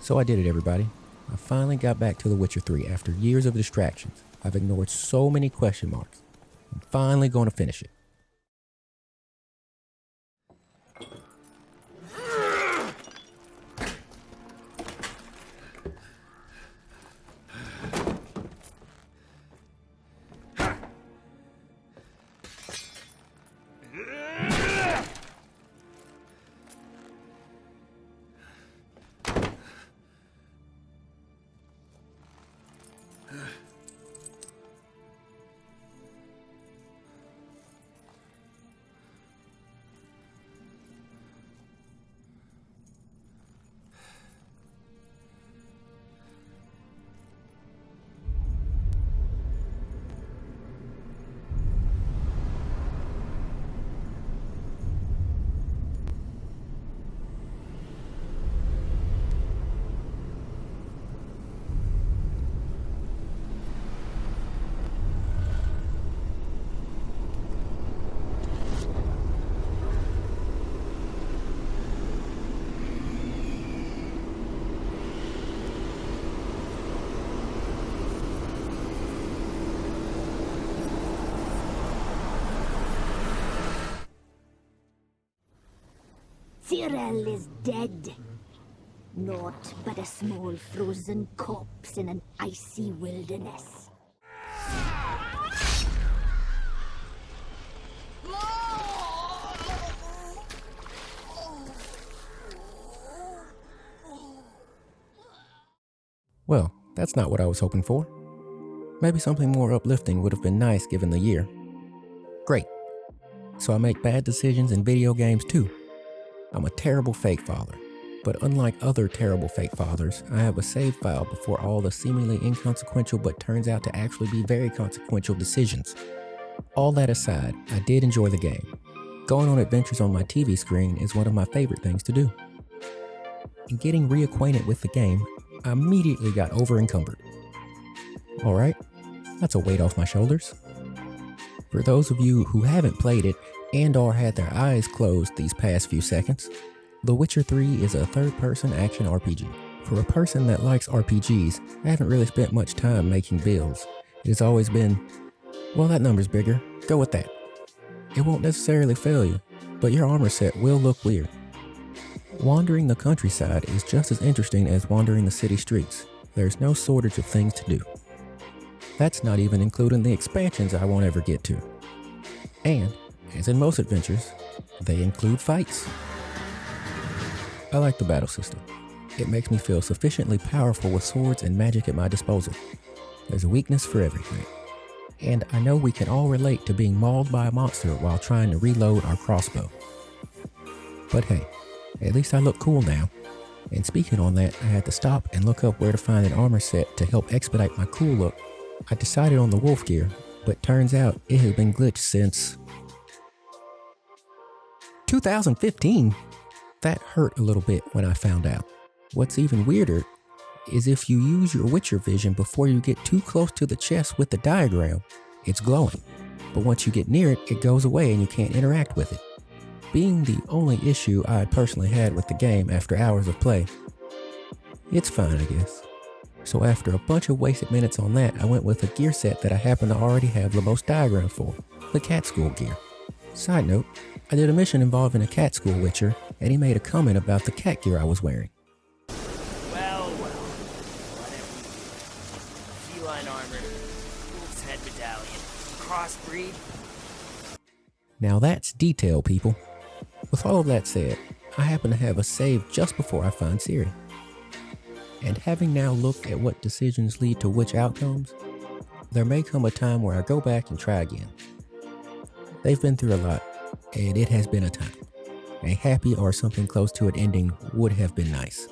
So I did it, everybody. I finally got back to The Witcher 3 after years of distractions. I've ignored so many question marks. I'm finally going to finish it. Cyril is dead. Naught but a small frozen corpse in an icy wilderness. Well, that's not what I was hoping for. Maybe something more uplifting would have been nice given the year. Great. So I make bad decisions in video games too. I'm a terrible fake father. But unlike other terrible fake fathers, I have a save file before all the seemingly inconsequential but turns out to actually be very consequential decisions. All that aside, I did enjoy the game. Going on adventures on my TV screen is one of my favorite things to do. In getting reacquainted with the game, I immediately got over-encumbered. Alright, that's a weight off my shoulders. For those of you who haven't played it and or had their eyes closed these past few seconds, The Witcher 3 is a third-person action RPG. For a person that likes RPGs, I haven't really spent much time making builds. It has always been, well, that number's bigger, go with that. It won't necessarily fail you, but your armor set will look weird. Wandering the countryside is just as interesting as wandering the city streets. There's no shortage of things to do. That's not even including the expansions I won't ever get to. And, as in most adventures, they include fights. I like the battle system. It makes me feel sufficiently powerful with swords and magic at my disposal. There's a weakness for everything. And I know we can all relate to being mauled by a monster while trying to reload our crossbow. But hey, at least I look cool now. And speaking on that, I had to stop and look up where to find an armor set to help expedite my cool look. I decided on the wolf gear, but turns out it has been glitched since 2015. That hurt a little bit when I found out. What's even weirder is if you use your Witcher vision before you get too close to the chest with the diagram, it's glowing. But once you get near it, it goes away and you can't interact with it. Being the only issue I had personally had with the game after hours of play, it's fine, I guess. So after a bunch of wasted minutes on that, I went with a gear set that I happen to already have the most diagram for, the cat school gear. Side note, I did a mission involving a cat school witcher, and he made a comment about the cat gear I was wearing. Well, whatever. Feline armor, wolf's head medallion, crossbreed. Now that's detail, people. With all of that said, I happen to have a save just before I find Ciri. And having now looked at what decisions lead to which outcomes, there may come a time where I go back and try again. They've been through a lot, and it has been a time. A happy or something close to it ending would have been nice.